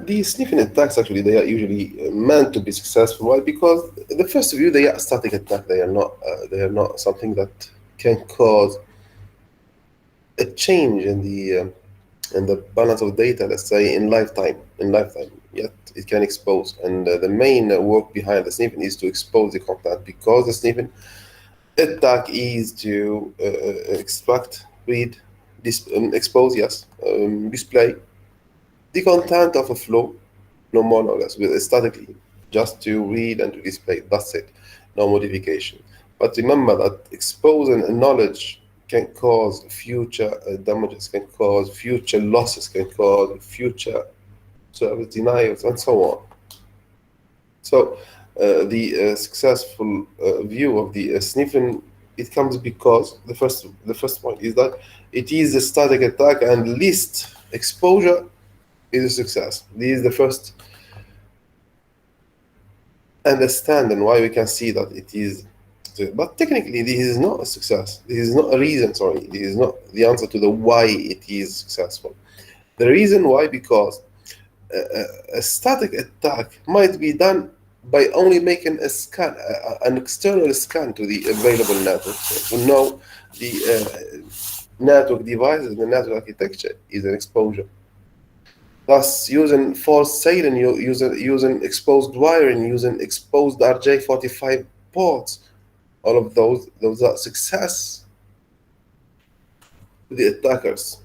The sniffing attacks actually they are usually meant to be successful. Why? Because the first view they are static attack. They are not something that can cause a change in the balance of data. Let's say in lifetime. Yet it can expose. And the main work behind the sniffing is to expose the content, because the sniffing attack is to extract, read, expose, yes, display the content of a flow, no more no less, with statically, just to read and to display. That's it, no modification. But remember that exposing knowledge can cause future damages, can cause future losses, can cause future service denials, and so on. So the successful view of the sniffing, it comes because the first point is that it is a static attack and least exposure is a success. This is the first understanding why we can see that it is. But technically, this is not a success. This is not a reason. Sorry, this is not the answer to the why it is successful. The reason why, because a static attack might be done by only making a scan, an external scan to the available network. So we know the network devices, the network architecture is an exposure. Thus, using false sailing, using exposed wiring, using exposed RJ45 ports, all of those are success to the attackers.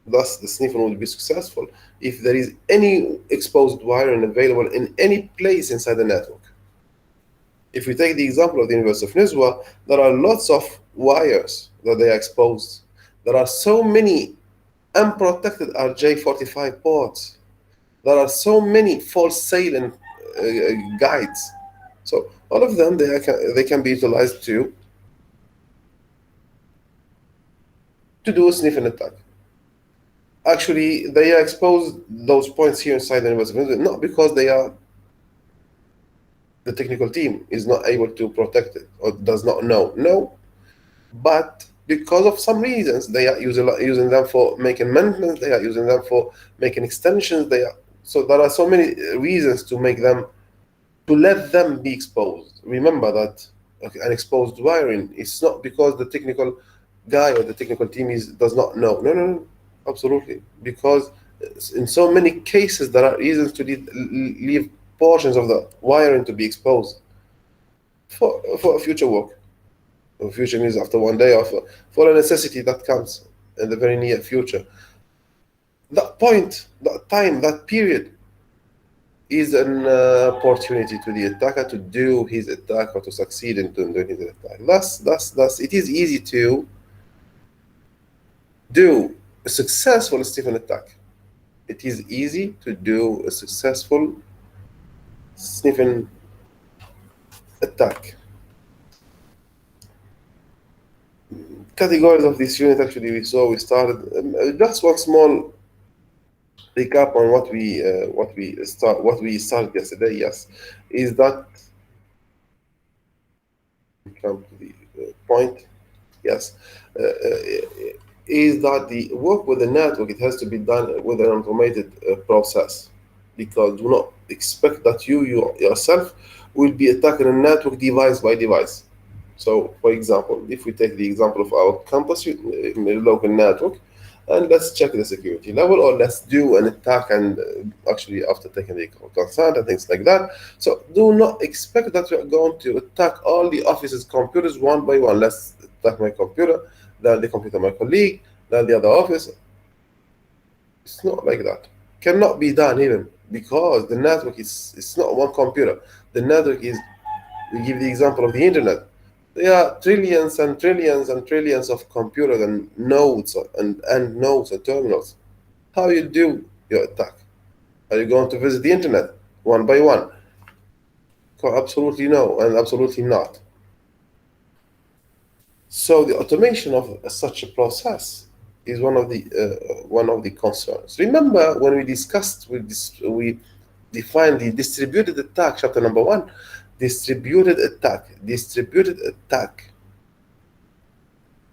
Thus, the sniffer will be successful if there is any exposed wiring available in any place inside the network. If we take the example of the University of Nizwa, there are lots of wires that they are exposed. There are so many unprotected RJ45 ports. There are so many false sailing guides. So all of them they can be utilized to do a sniffing attack. Actually, they are exposed those points here inside the University, not because the technical team is not able to protect it or does not know. No, but because of some reasons, they are using them for making maintenance. They are using them for making extensions. So there are so many reasons to let them be exposed. Remember that an exposed wiring is not because the technical guy or the technical team does not know. No, absolutely. Because in so many cases, there are reasons to leave portions of the wiring to be exposed for future work. Future means after one day, or for a necessity that comes in the very near future. That point, that time, that period is an opportunity to the attacker to do his attack or to succeed in doing his attack. Thus, it is easy to do a successful Stephen attack. It is easy to do a successful sniffing attack. Categories of this unit actually we started just one small recap on what we started yesterday. Yes, is that come to the point. Yes, is that the work with the network, it has to be done with an automated process, because do not expect that you yourself will be attacking a network device by device. So, for example, if we take the example of our campus local network, and let's check the security level, or let's do an attack, and actually after taking the consent and things like that. So do not expect that we're going to attack all the office's computers one by one. Let's attack my computer, then the computer of my colleague, then the other office. It's not like that. Cannot be done even, because the network it's not one computer. The network is, we give the example of the internet. There are trillions and trillions and trillions of computers and nodes and nodes and terminals. How you do your attack? Are you going to visit the internet one by one? Absolutely no, and absolutely not. So the automation of such a process is one of the concerns. Remember when we discussed we defined the distributed attack, chapter number 1. Distributed attack.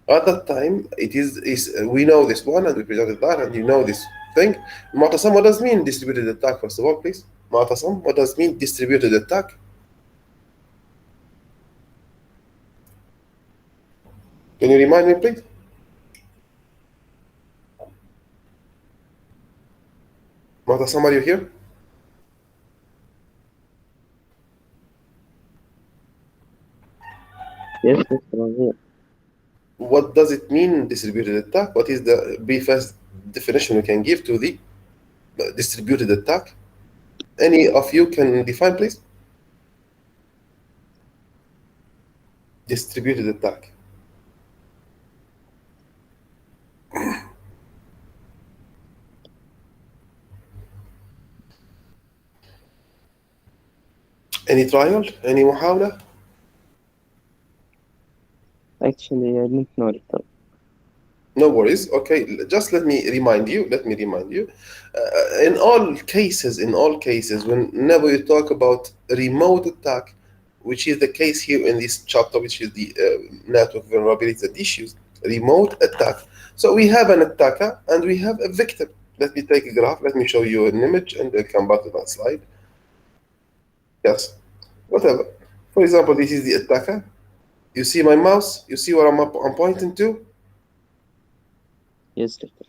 At that time, it is we know this one, and we presented that, and you know this thing. Mu'tasam, what does mean distributed attack? First of all, please. Mu'tasam, what does mean distributed attack? Can you remind me, please? Mu'tasam, are you here? Yes, I'm here. What does it mean, distributed attack? What is the briefest definition we can give to the distributed attack? Any of you can define, please? Distributed attack. Any trial? Any محاولة? Actually, I didn't know it. No worries. Okay, just let me remind you. In all cases, whenever you talk about remote attack, which is the case here in this chapter, which is the network vulnerabilities and issues, remote attack. So we have an attacker and we have a victim. Let me take a graph. Let me show you an image and then come back to that slide. Yes, whatever. For example, this is the attacker. You see my mouse? You see what I'm pointing to? Yes, doctor.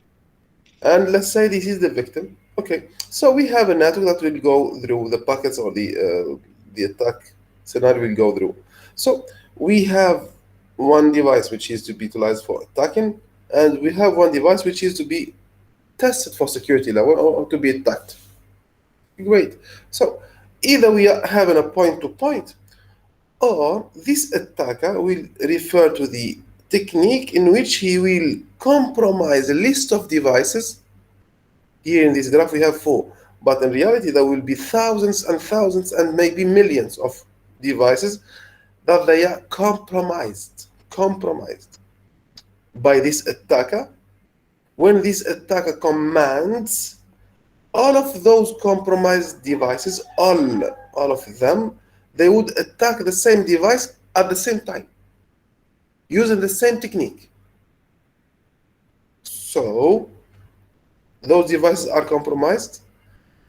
And let's say this is the victim. Okay, so we have a network that will go through the packets or the attack scenario will go through. So we have one device which is to be utilized for attacking, and we have one device which is to be tested for security level or to be attacked. Great. So either we are having a point-to-point, or this attacker will refer to the technique in which he will compromise a list of devices. Here in this graph we have 4, but in reality there will be thousands and thousands and maybe millions of devices that they are compromised by this attacker. When this attacker commands all of those compromised devices, all of them, they would attack the same device at the same time, using the same technique. So those devices are compromised.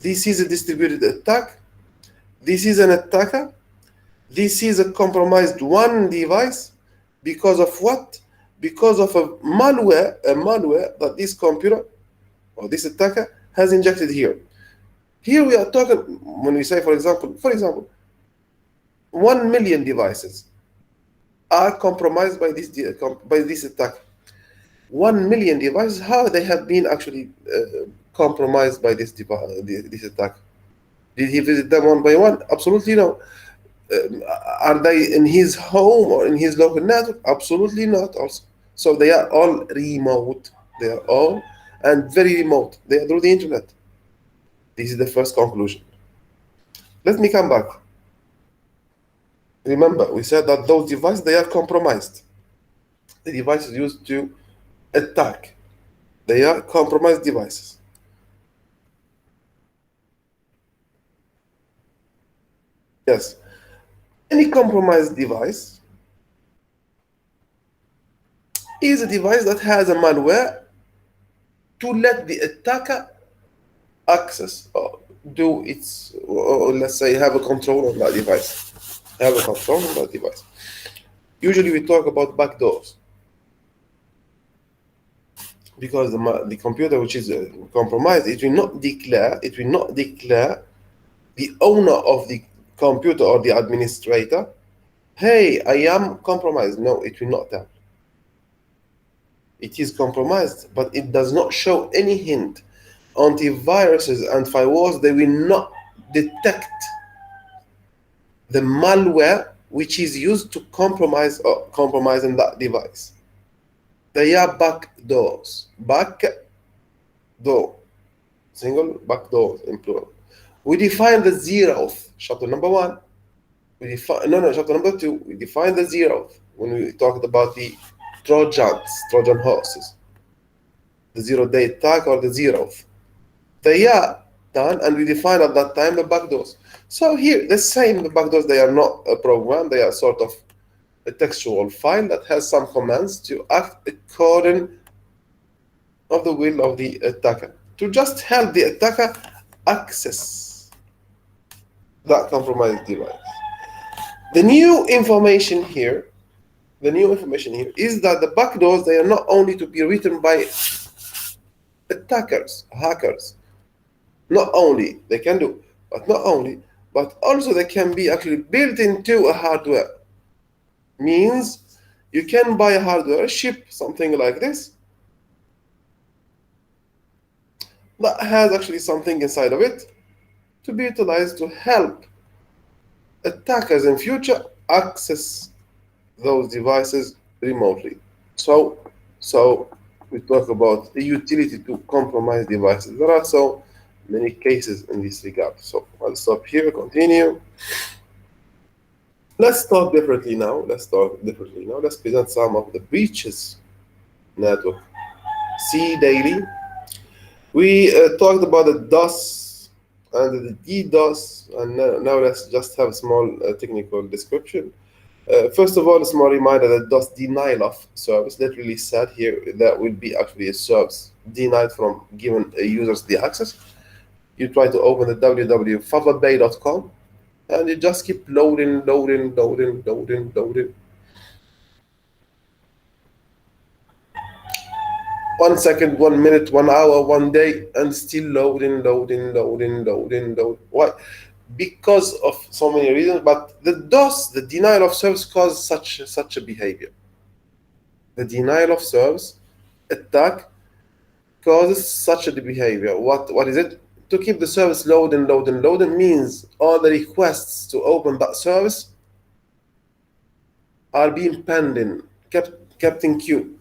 This is a distributed attack. This is an attacker. This is a compromised one device. Because of what? Because of a malware that this computer or this attacker has injected here. Here we are talking, when we say, for example, 1 million devices are compromised by this attack. 1 million devices, how they have been actually compromised by this attack? Did he visit them one by one? Absolutely no. Are they in his home or in his local network? Absolutely not also. So they are all remote. They are all and very remote. They are through the internet. This is the first conclusion. Let me come back. Remember, we said that those devices, they are compromised. The devices used to attack. They are compromised devices. Yes. Any compromised device is a device that has a malware to let the attacker access or do its, or let's say, have a control on that device. Usually we talk about backdoors, because the computer which is compromised, it will not declare the owner of the computer or the administrator, hey, I am compromised. No, it will not tell. It is compromised, but it does not show any hint. Antiviruses and firewalls, they will not detect the malware which is used to compromise in that device. They are backdoors. Backdoor. Single backdoors in plural. We define the zeroth, chapter number 1. Chapter number 2, we define the zeroth when we talked about the Trojan horses. The 0-day attack or the zeroth. They are done, and we define at that time the backdoors. So here, the same, the backdoors, they are not a program, they are sort of a textual file that has some commands to act according of the will of the attacker. to just help the attacker access that compromised device. The new information here is that the backdoors, they are not only to be written by attackers, hackers. Not only they can do, but also they can be actually built into a hardware. Means you can buy a hardware, ship something like this that has actually something inside of it to be utilized to help attackers in future access those devices remotely. So we talk about the utility to compromise devices. There are so many cases in this regard. So I'll stop here, continue. Let's talk differently now. Let's present some of the breaches network. See daily. We talked about the DOS and the DDoS, and now let's just have a small technical description. First of all, a small reminder that DOS denial of service, literally said here, that will be actually a service denied from giving users the access. You try to open the www.favabay.com and you just keep loading. 1 second, 1 minute, 1 hour, 1 day, and still loading. Why? Because of so many reasons, but the DOS, the denial of service, caused such a behavior. The denial of service attack causes such a behavior. What is it? To keep the service loading means all the requests to open that service are being pending, kept in queue.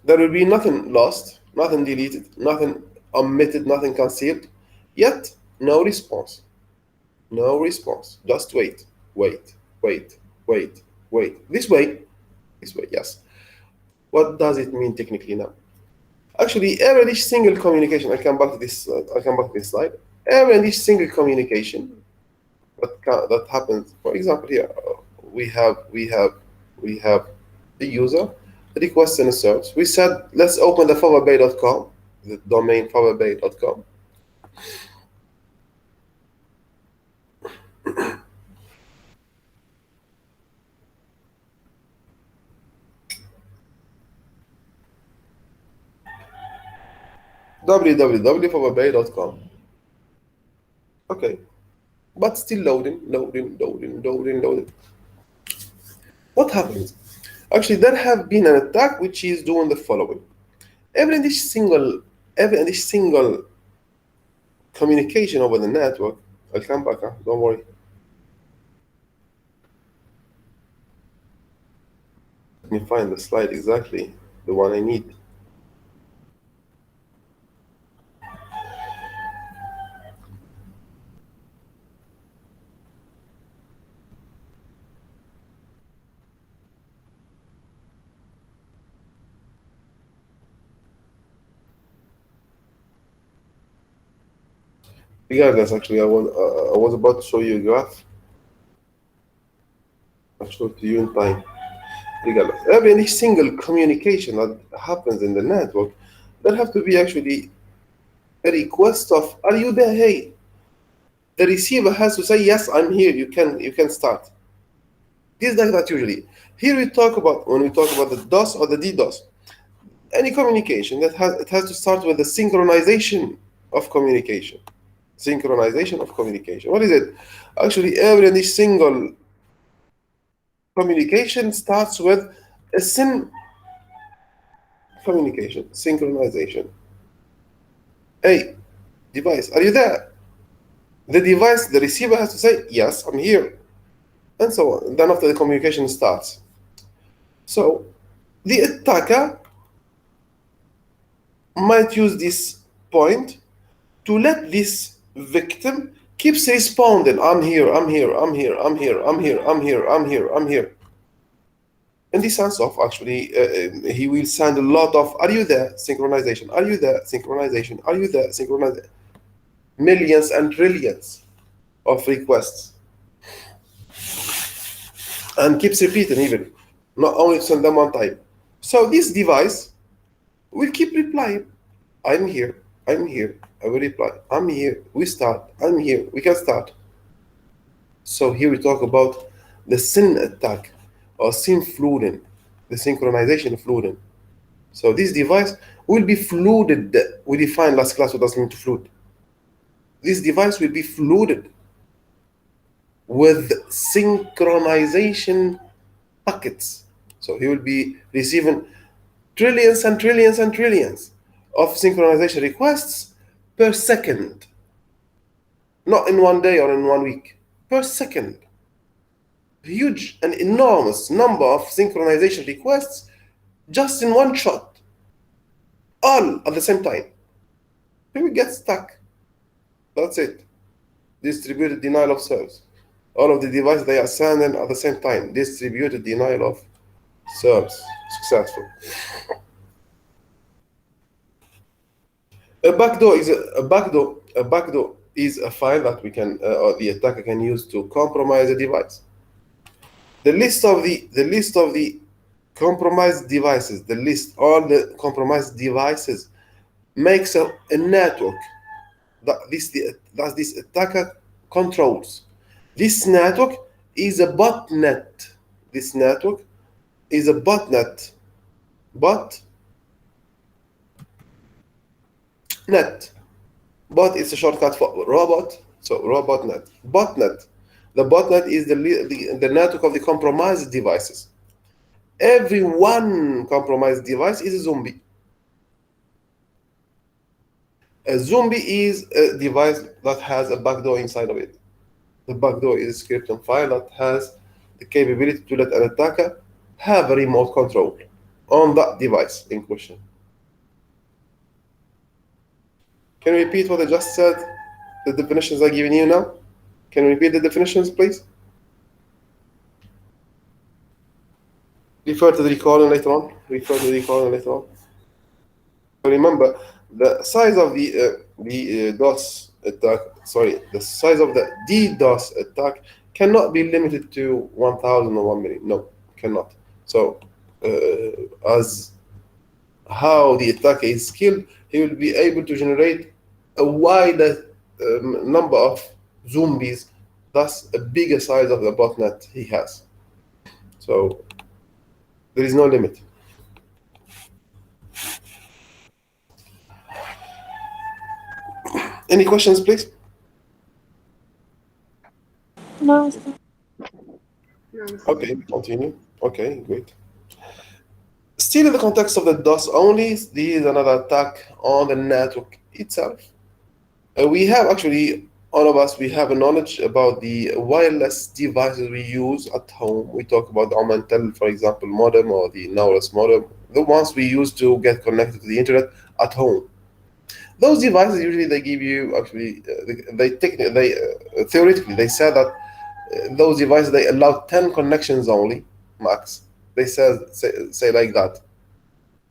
There will be nothing lost, nothing deleted, nothing omitted, nothing concealed, yet no response. No response. Just wait. This way, yes. What does it mean technically now? Actually, every single communication, I'll come back to this slide. Every single communication that happens, for example, here we have the user requesting a service. We said, let's open the favabay.com, the domain favabay.com. www.favabay.com. Okay, but still loading. What happens? Actually, there have been an attack which is doing the following. Every single communication over the network. I'll come back. Don't worry. Let me find the slide exactly, the one I need. Regardless, actually, I was about to show you a graph. I'll show it to you in time. Regardless, every single communication that happens in the network, there have to be actually a request of, are you there? Hey, the receiver has to say, yes, I'm here. You can start. This is like that usually. Here when we talk about the DOS or the DDoS, any communication it has to start with the synchronization of communication. What is it? Actually, every single communication starts with a synchronization. Hey, device, are you there? The device, the receiver has to say, yes, I'm here, and so on. And then after the communication starts. So the attacker might use this point to let this victim keeps responding, I'm here. In the sense of actually, he will send a lot of, are you there? Synchronization. Are you there? Synchronization. Are you there? Synchronization. Millions and trillions of requests. And keeps repeating even, not only send them one time. So this device We'll keep replying. I'm here. I'm here. I will reply. I'm here. We start. I'm here. We can start. So here we talk about the SYN attack or SYN flooding, the synchronization flooding. So this device will be flooded. We defined last class what does it mean to flood. This device will be flooded with synchronization packets. So he will be receiving trillions and trillions and trillions of synchronization requests per second. Not in one day or in 1 week, per second. Huge and enormous number of synchronization requests just in one shot, all at the same time. He will get stuck. That's it. Distributed denial of service. All of the devices they are sending at the same time. Distributed denial of service. Successful. A backdoor is a file that we can or the attacker can use to compromise a device. The list of the compromised devices, all the compromised devices makes a network that this attacker controls. This network is a botnet. This network is a botnet. Bot is a shortcut for robot, so robotnet. Botnet. The botnet is the network of the compromised devices. Every one compromised device is a zombie. A zombie is a device that has a backdoor inside of it. The backdoor is a scripting file that has the capability to let an attacker have a remote control on that device in question. Can you repeat what I just said? The definitions I'm giving you now? Can you repeat the definitions, please? Refer to the recording later on. Remember, the size of the DOS attack, the size of the DDoS attack cannot be limited to 1,000 or 1 million. No, cannot. So, as how the attacker is skilled, he will be able to generate a wider number of zombies, thus a bigger size of the botnet he has. So there is no limit. Any questions, please? No, sir. Okay, continue. Okay, great. Still in the context of the DOS only, this is another attack on the network itself. We have actually, all of us, we have a knowledge about the wireless devices we use at home. We talk about the Untitled, for example, modem or the Naurus modem, the ones we use to get connected to the internet at home. Those devices usually they give you actually, theoretically they said that those devices they allow 10 connections only, max. They say like that.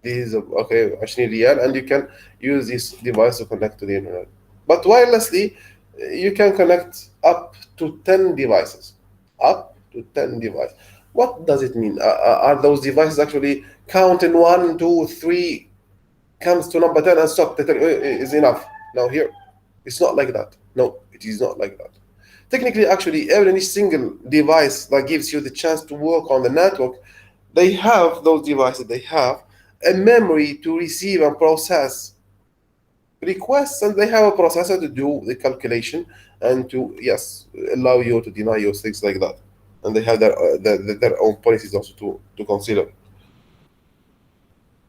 This is okay, actually real, and you can use this device to connect to the internet. But wirelessly, you can connect up to 10 devices. Up to 10 devices. What does it mean? Are those devices actually counting 1, 2, 3, comes to number 10 and stop? Is enough. Now here, it's not like that. No, it is not like that. Technically, actually, every single device that gives you the chance to work on the network, they have those devices. They have a memory to receive and process requests, and they have a processor to do the calculation and to allow you to deny your things like that. And they have their own policies also to consider.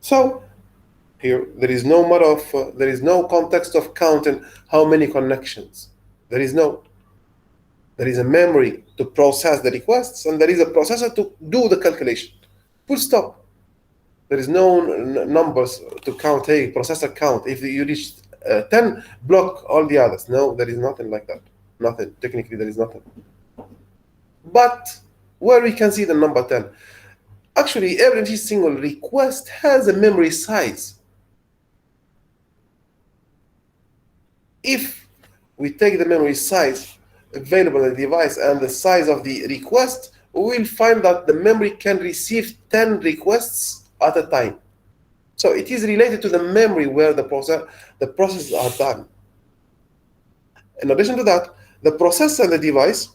So here there is no matter of there is no context of counting how many connections. There is a memory to process the requests, and there is a processor to do the calculation. Full stop. There is no numbers to count. Hey, processor count. If you reach 10, block all the others. No, there is nothing like that. Nothing. Technically, there is nothing. But where we can see the number 10, actually, every single request has a memory size. If we take the memory size available on the device and the size of the request, we will find that the memory can receive 10 requests at a time. So it is related to the memory where the processes are done. In addition to that, the processor, the device,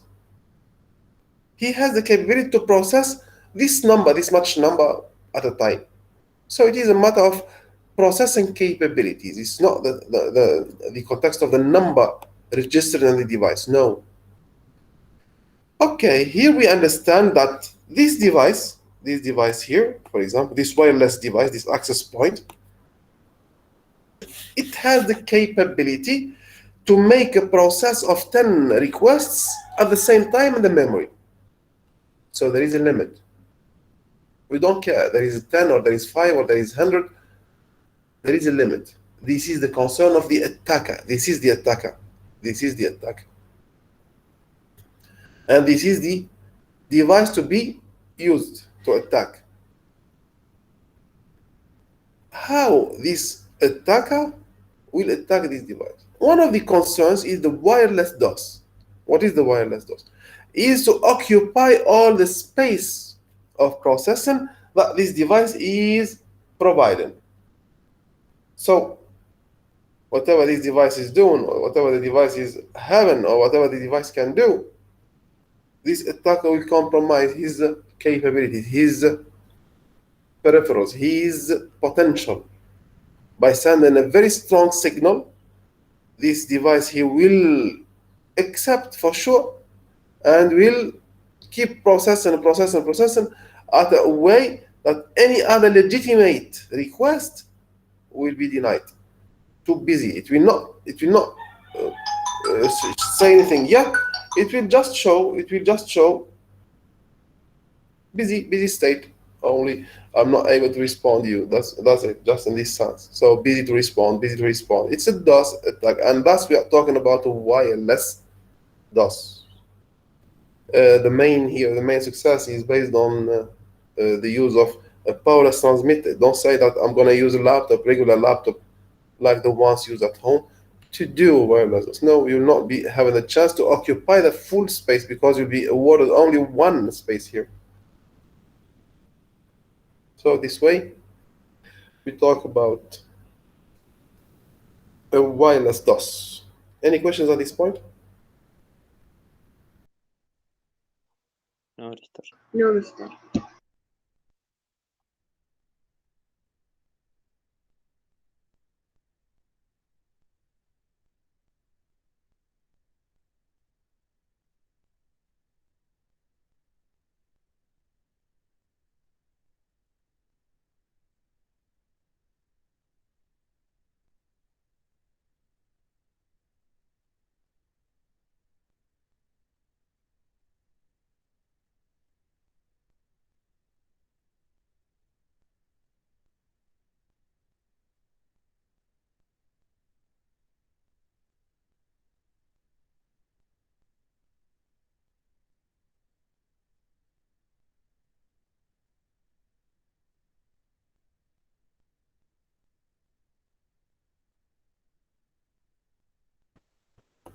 he has the capability to process this much number at a time. So it is a matter of processing capabilities. It's not the context of the number registered in the device. No. Okay, here we understand that this device here, for example, this wireless device, this access point, it has the capability to make a process of 10 requests at the same time in the memory. So there is a limit. We don't care. There is 10 or there is 5 or there is 100. There is a limit. This is the concern of the attacker. This is the attacker. This is the attack. And this is the device to be used to attack. How this attacker will attack this device? One of the concerns is the wireless DOS. What is the wireless DOS? Is to occupy all the space of processing that this device is providing. So whatever this device is doing, or whatever the device is having, or whatever the device can do, this attacker will compromise his capabilities, his peripherals, his potential. By sending a very strong signal, this device he will accept for sure and will keep processing at a way that any other legitimate request will be denied. Too busy. It will not say anything yet. It will just show busy state only. I'm not able to respond to you. That's it, just in this sense. So busy to respond. It's a DOS attack, and thus we are talking about a wireless DOS. The main success is based on the use of a powerless transmitter. Don't say that I'm going to use a regular laptop, like the ones used at home, to do wireless DOS. No, you'll not be having a chance to occupy the full space because you'll be awarded only one space here. So this way, we talk about a wireless DOS. Any questions at this point? No, Richter. No, Mister.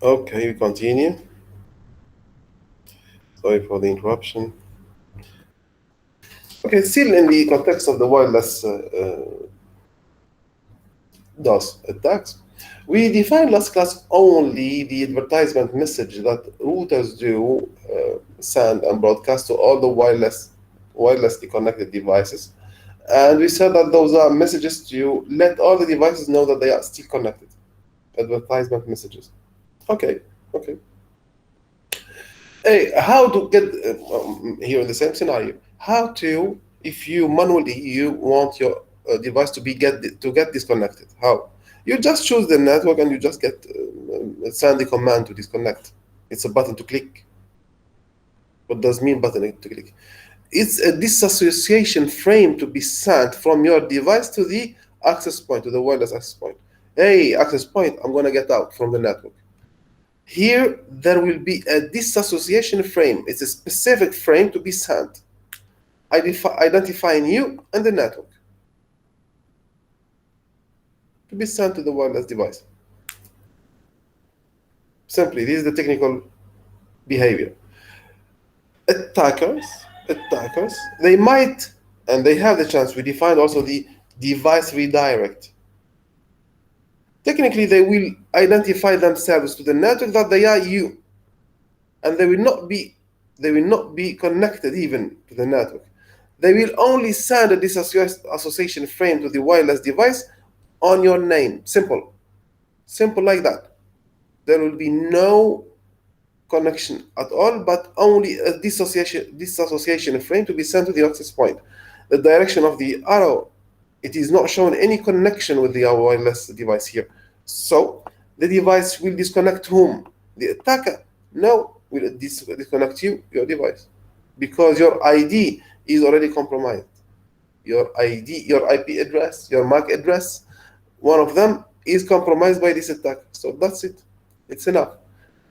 Okay, we continue. Sorry for the interruption. Okay, still in the context of the wireless DOS attacks, we define last class only the advertisement message that routers do send and broadcast to all the wirelessly connected devices. And we said that those are messages to let all the devices know that they are still connected. Advertisement messages. Okay. Hey, how to get here in the same scenario? How to, if you manually want your device to get disconnected? How? You just choose the network and you just send the command to disconnect. It's a button to click. What does mean button to click? It's a disassociation frame to be sent from your device to the access point, to the wireless access point. Hey, access point, I'm going to get out from the network. Here, there will be a disassociation frame. It's a specific frame to be sent, identifying you and the network, to be sent to the wireless device. Simply, this is the technical behavior. Attackers, they might, and they have the chance. We defined also the device redirect. Technically, they will identify themselves to the network that they are you, and they will not be connected even to the network. They will only send a disassociation frame to the wireless device on your name. Simple like that. There will be no connection at all, but only a disassociation frame to be sent to the access point. The direction of the arrow, it is not showing any connection with the wireless device here. So the device will disconnect whom? The attacker. No, will disconnect your device, because your ID is already compromised. Your ID, your IP address, your MAC address, one of them is compromised by this attack. So that's it. It's enough.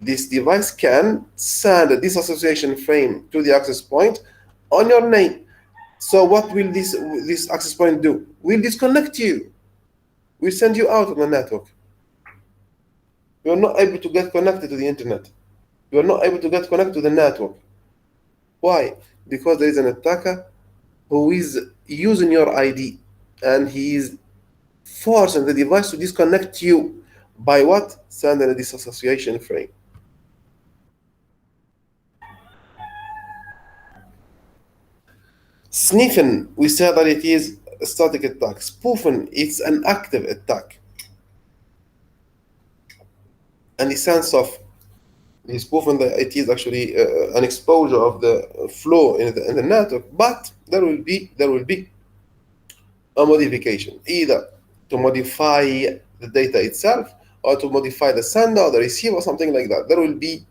This device can send a disassociation frame to the access point on your name. So what will this access point do? Will disconnect you. Will send you out of the network. You're not able to get connected to the internet. You're not able to get connected to the network. Why? Because there is an attacker who is using your ID, and he is forcing the device to disconnect you by what? Sending a disassociation frame. Sniffing, we said that it is a static attack. Spoofing, it's an active attack. And the sense of the spoofing, it is actually an exposure of the flow in the network, but there will be a modification, either to modify the data itself, or to modify the sender or the receiver, or something like that. There will be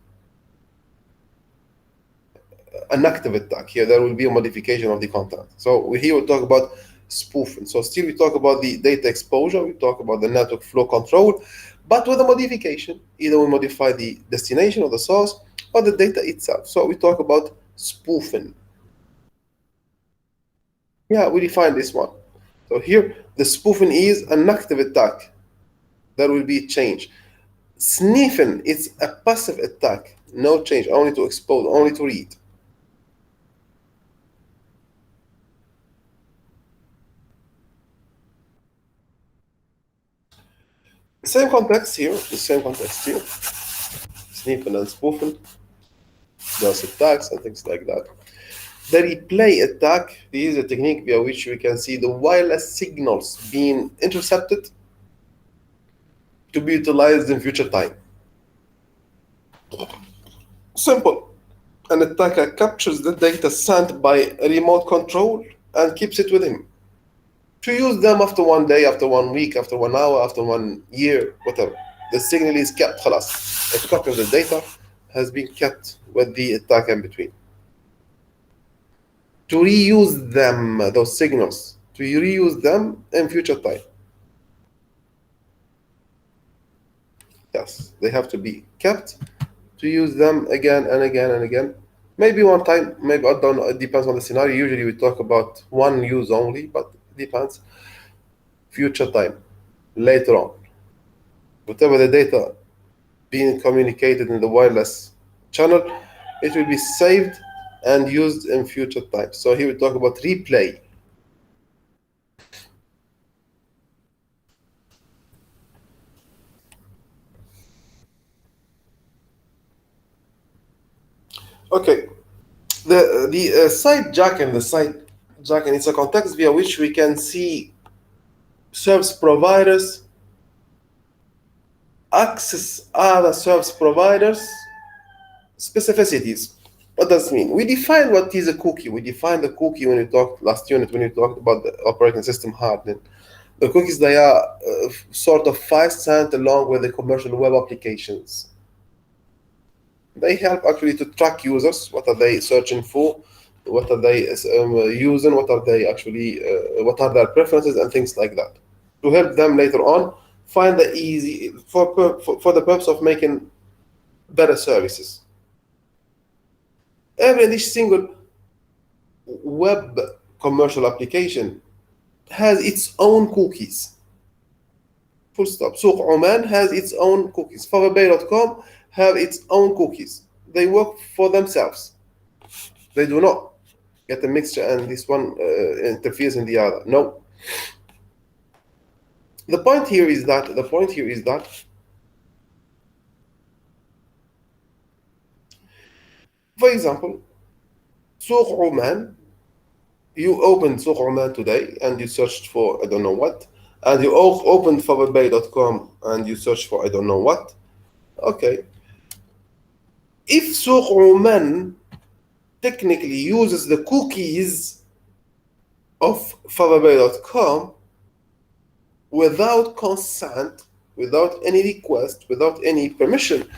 an active attack here. There will be a modification of the content. So here we talk about spoofing. So still we talk about the data exposure, we talk about the network flow control, but with a modification. Either we modify the destination or the source or the data itself. So we talk about spoofing. Yeah, we define this one. So here the spoofing is an active attack. There will be change. Sniffing, it's a passive attack. No change, only to expose, only to read. Same context here, sniffing and spoofing, DDoS attacks and things like that. The replay attack is a technique via which we can see the wireless signals being intercepted to be utilized in future time. Simple. An attacker captures the data sent by remote control and keeps it with him, to use them after 1 day, after 1 week, after 1 hour, after 1 year, whatever. The signal is kept, خلاص. A copy of the data has been kept with the attacker in between. To reuse them, those signals, to reuse them in future time. Yes, they have to be kept to use them again and again and again. Maybe one time, maybe I don't know, it depends on the scenario. Usually we talk about one use only, but it depends. Future time, later on. Whatever the data being communicated in the wireless channel, it will be saved and used in future time. So here we talk about replay. Okay, the site jacking, it's a context via which we can see service providers access other service providers specificities. What does it mean? We define what is a cookie. We defined the cookie when we talked last unit, when we talked about the operating system hardening. The cookies, they are sort of fast sent along with the commercial web applications. They help actually to track users. What are they searching for? What are they using? What are they actually? What are their preferences and things like that? To help them later on find the easy for the purpose of making better services. Every single web commercial application has its own cookies. Full stop. Souq Oman has its own cookies. Faverbay.com have its own cookies. They work for themselves. They do not get a mixture and this one interferes in the other. No. the point here is that for example, Souq Oman, you opened Souq Oman today and you searched for I don't know what, and you opened FavorBay.com and you searched for I don't know what. Okay. If Souq Oman technically uses the cookies of FavorBay.com without consent, without any request, without any permission,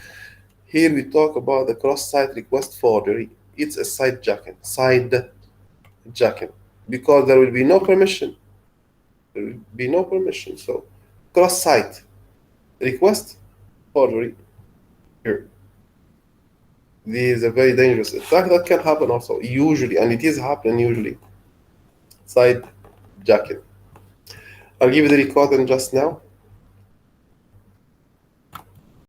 here we talk about the cross-site request forgery. It's a side jacking, because there will be no permission. There will be no permission. So cross-site request forgery here. This is a very dangerous attack that can happen also usually, and it is happening usually. Side jacking. I'll give you the recording just now.